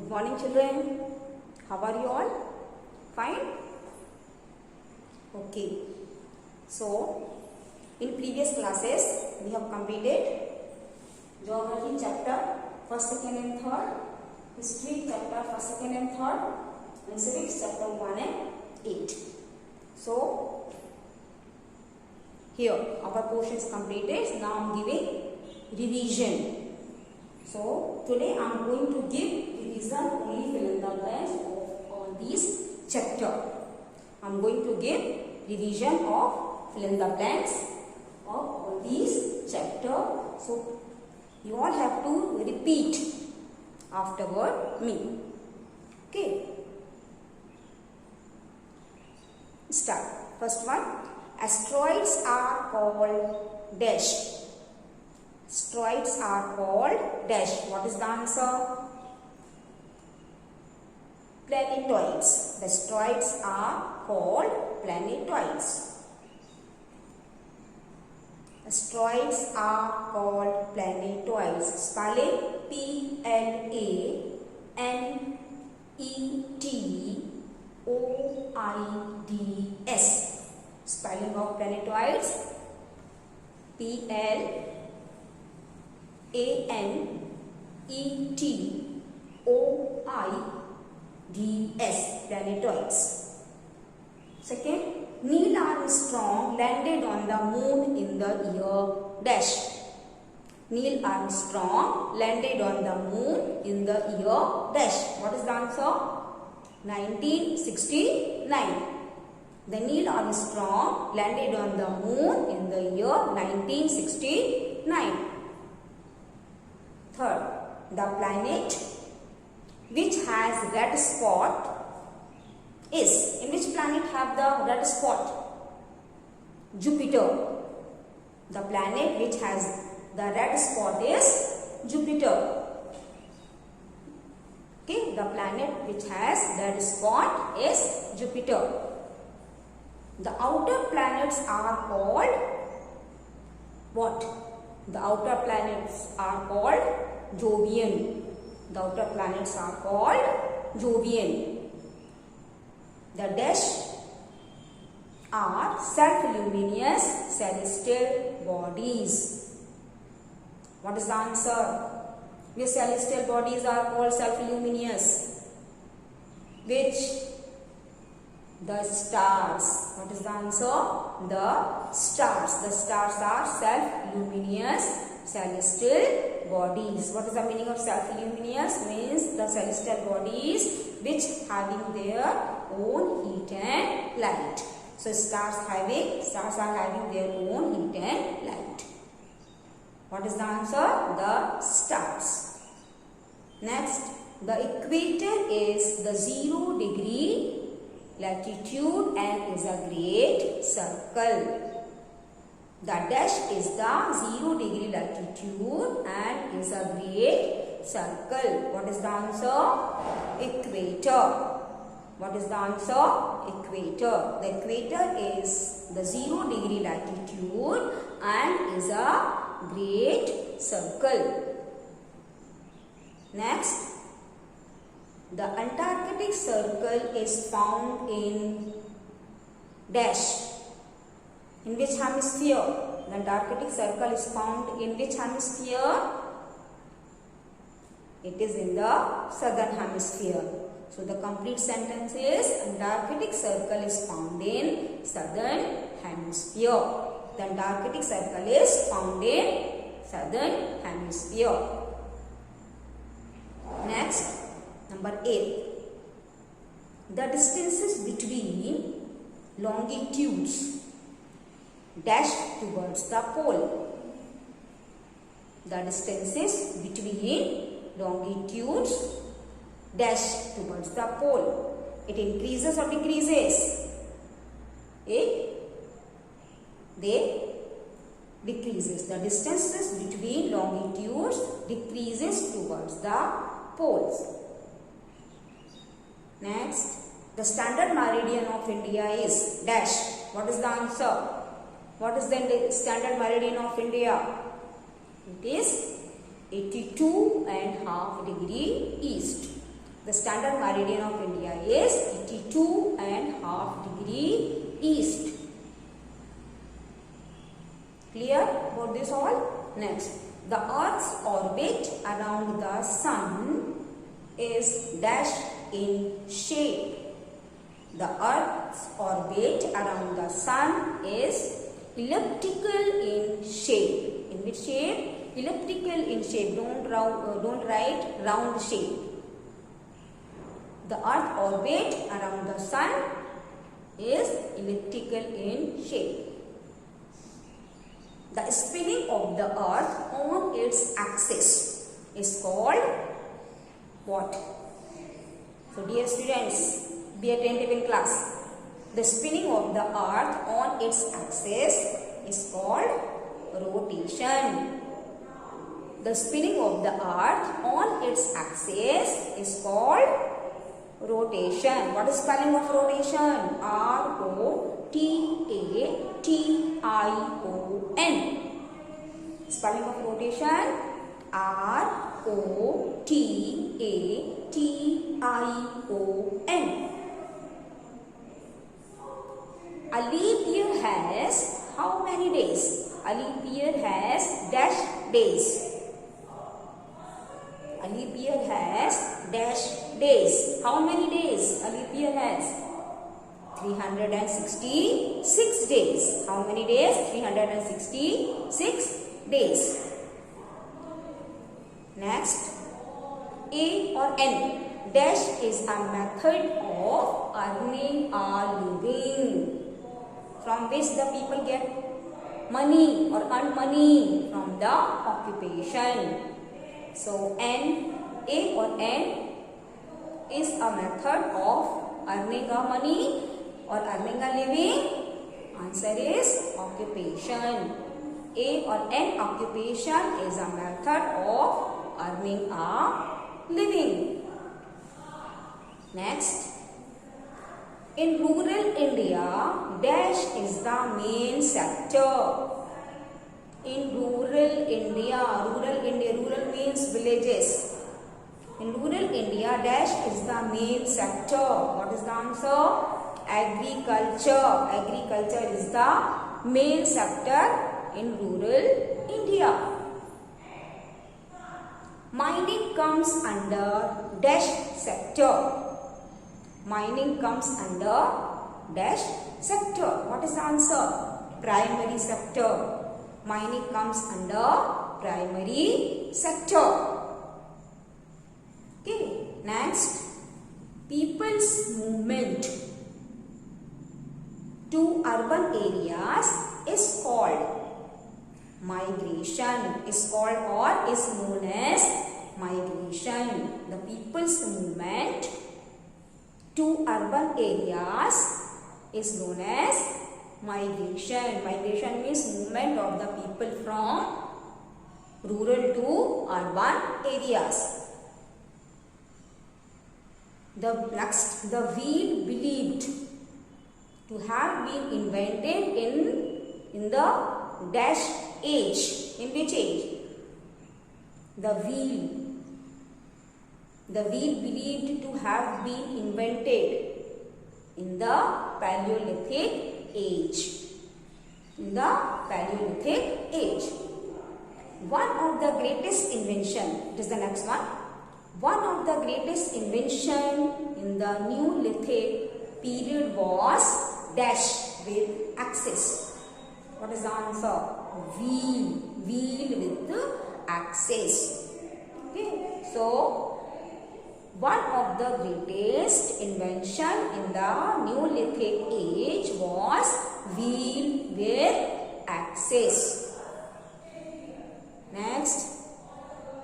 Good morning, children. How are you all? Fine? Okay. So, in previous classes, we have completed Geography chapter 1st, 2nd and 3rd, History chapter 1st, 2nd and 3rd, and Civics chapter 1 and 8. So, here our portion is completed. Now I am giving revision. So, today I am going to give revision only fill in the blanks of all these chapter. I am going to give revision of fill in the blanks of all these chapter. So, you all have to repeat afterward me. Okay. Start. First one. Asteroids are called dash. Asteroids are called dash. What is the answer? Planetoids. The asteroids are called planetoids. Asteroids are called planetoids. Spelling Planetoids. Spelling of planetoids Planetoids. Planetoids. Second, Neil Armstrong landed on the moon in the year dash. Neil Armstrong landed on the moon in the year dash. What is the answer? 1969. The Neil Armstrong landed on the moon in the year 1969. Third, the planet which has red spot is. In which planet have the red spot? Jupiter. The planet which has the red spot is Jupiter. Okay, the planet which has red spot is Jupiter. The outer planets are called what? The outer planets are called Jovian. The outer planets are called Jovian. The dash are self-luminous celestial bodies. What is the answer? Which celestial bodies are called self-luminous? Which? The stars. What is the answer? The stars. The stars are self-luminous celestial bodies. What is the meaning of self-luminous? Means the celestial bodies which having their own heat and light. So stars are having their own heat and light. What is the answer? The stars. Next, the equator is the 0° latitude and is a great circle. The dash is the 0° latitude and is a great circle. What is the answer? Equator. What is the answer? Equator. The equator is the 0° latitude and is a great circle. Next, the Antarctic Circle is found in dash. In which hemisphere? The Antarctic Circle is found in which hemisphere? It is in the southern hemisphere. So the complete sentence is Antarctic Circle is found in southern hemisphere. The Antarctic Circle is found in southern hemisphere. Next, number 8. The distances between longitudes dash towards the pole. The distances between longitudes dash towards the pole. It increases or decreases? They decreases. The distances between longitudes decreases towards the poles. Next, the standard meridian of India is dash. What is the answer? What is the standard meridian of India? It is 82.5 degree east. The standard meridian of India is 82.5 degree east. Clear about this all? Next, the Earth's orbit around the Sun is dash in shape. The Earth's orbit around the Sun is elliptical in shape. In which shape? Elliptical in shape. Don't write round shape. The Earth orbit around the Sun is elliptical in shape. The spinning of the Earth on its axis is called what? So dear students, be attentive in class. The spinning of the Earth on its axis is called rotation. The spinning of the Earth on its axis is called rotation. What is spelling of rotation? R-O-T-A-T-I-O-N. Spelling of rotation? R-O-T-A-T-I-O-N. A leap year has how many days? A leap year has dash days. A leap year has dash days. How many days a leap year has? 366 days. How many days? 366 days. Next, A or N. Dash is a method of earning a living. From which the people get money or earn money from the occupation. So N, A or N is a method of earning a money or earning a living. Answer is occupation. A or N occupation is a method of earning a living. Next, in rural India, dash is the main sector. In rural India, rural means villages. In rural India, dash is the main sector. What is the answer? Agriculture. Agriculture is the main sector in rural India. Mining comes under dash sector. Mining comes under dash sector. What is the answer? Primary sector. Mining comes under primary sector. Okay. Next, people's movement to urban areas is called migration. Is called or is known as migration. The people's movement to urban areas is known as migration. Migration means movement of the people from rural to urban areas. The wheel believed to have been invented in the dash age. In which age? The wheel believed to have been invented in the Paleolithic age. In the Paleolithic age. One of the greatest invention, it is the next one. One of the greatest invention in the Neolithic period was dash with axis. What is the answer? Wheel with the axis. Okay, so one of the greatest invention in the Neolithic age was wheel with axis. Next,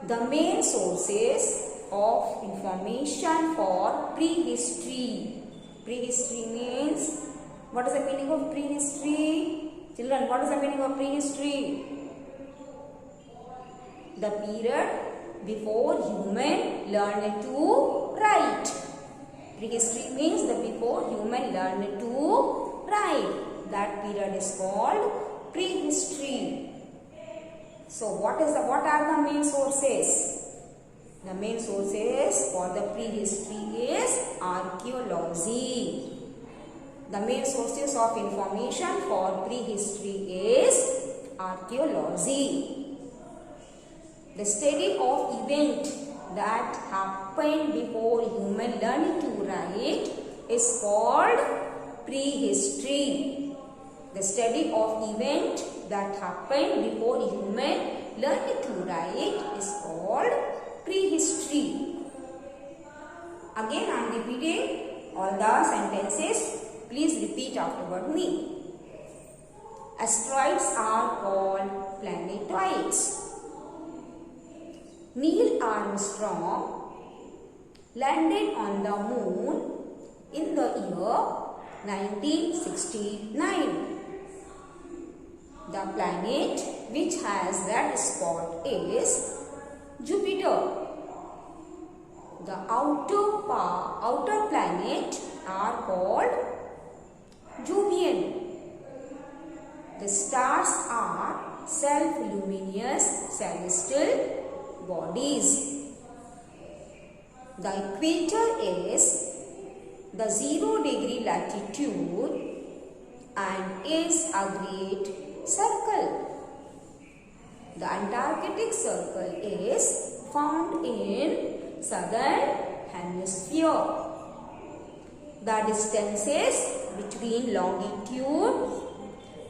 the main sources of information for prehistory. Prehistory means, what is the meaning of prehistory? Children, what is the meaning of prehistory? The period before human learned to write. Prehistory means the before human learned to write. That period is called prehistory. So what are the main sources? The main sources for the prehistory is archaeology. The main sources of information for prehistory is archaeology. The study of event that happened before human learning to write is called prehistory. The study of event that happened before human learning to write is called prehistory. Again, I am repeating all the sentences. Please repeat afterward me. Asteroids are called planetoids. Neil Armstrong landed on the moon in the year 1969. The planet which has red spot is Jupiter. The outer planet are called Jovian. The stars are self-luminous celestial bodies. The equator is the 0-degree latitude and is a great circle. The Antarctic Circle is found in southern hemisphere. The distances between longitude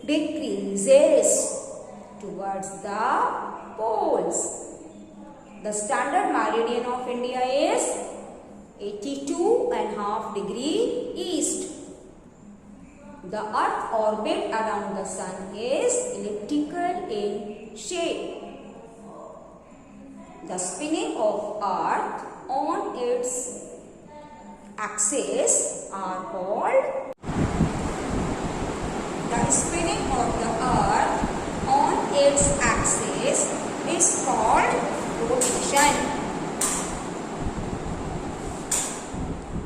decreases towards the poles. The standard meridian of India is 82.5 degree east. The earth orbit around the sun is elliptical in shape. The spinning of earth on its axis are called rotation.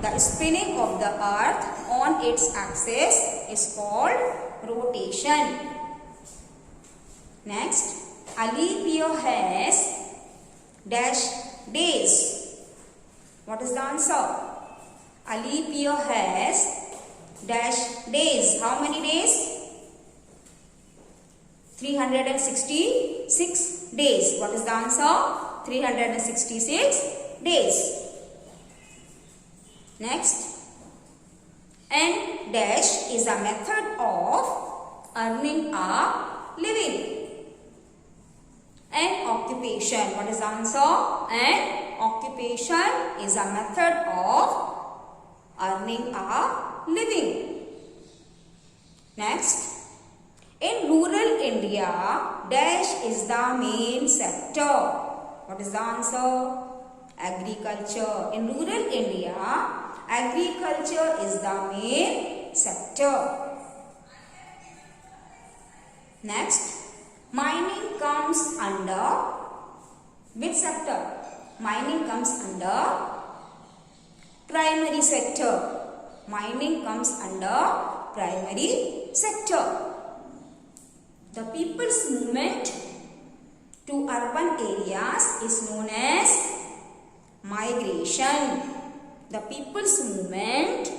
The spinning of the earth on its axis is called rotation. Next, a leap year has dash days. What is the answer? A leap year has dash days. How many days? 366 days. What is the answer? 366 days. Next, N dash is a method of earning a living. An occupation. What is the answer? An occupation is a method of earning a living. Next, in rural India, dash is the main sector. What is the answer? Agriculture. In rural India, agriculture is the main sector. Next, mining comes under which sector? Mining comes under primary sector. Mining comes under primary sector. The people's movement to urban areas is known as migration. The people's movement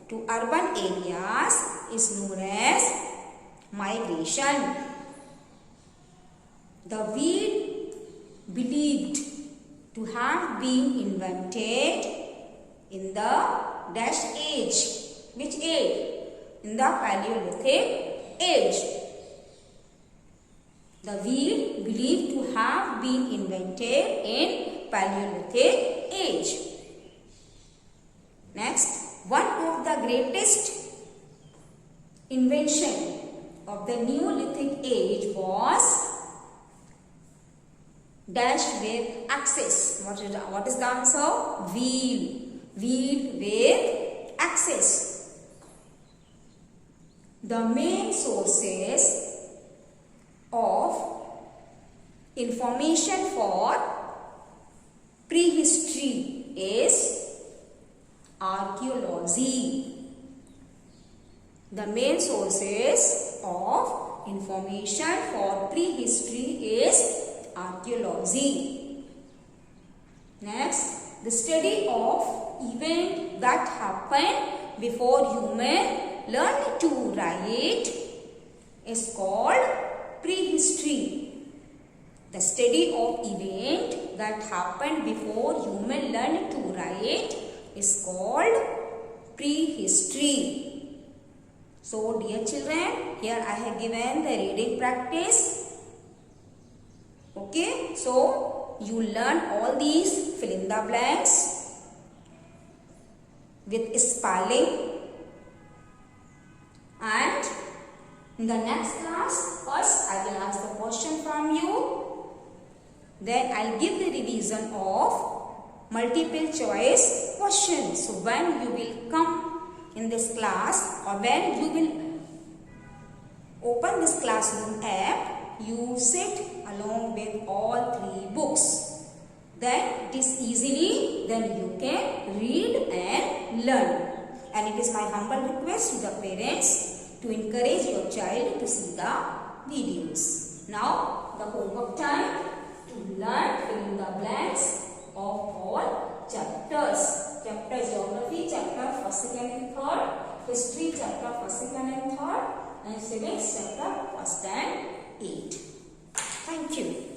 to urban areas is known as migration. The wheel believed to have been invented in the dash age. Which age? In the Paleolithic age. The wheel believed to have been invented in Paleolithic age. Next, one of the greatest invention of the Neolithic age was dash with axis. What is the answer? Wheel. Wheel with axis. The main sources of information for prehistory is archaeology. The main sources of information for prehistory is archaeology. Next, the study of event that happened before human learned to write is called prehistory. The study of event that happened before human learned to write is called prehistory. So, dear children, here I have given the reading practice. Okay, so you learn all these fill in the blanks with spelling, and in the next class, first I will ask the question from you. Then I will give the revision of multiple choice questions. So when you will come in this class, or when you will open this classroom app, you sit along with all 3 books. Then it is easily, then you can read and learn. And it is my humble request to the parents to encourage your child to see the videos. Now the homework time to learn fill in the blanks of all chapters. Chapter Geography, chapter 1st, 2nd and 3rd. History, chapter 1st, 2nd and 3rd. And Civics, chapter 1st and 8th. Thank you.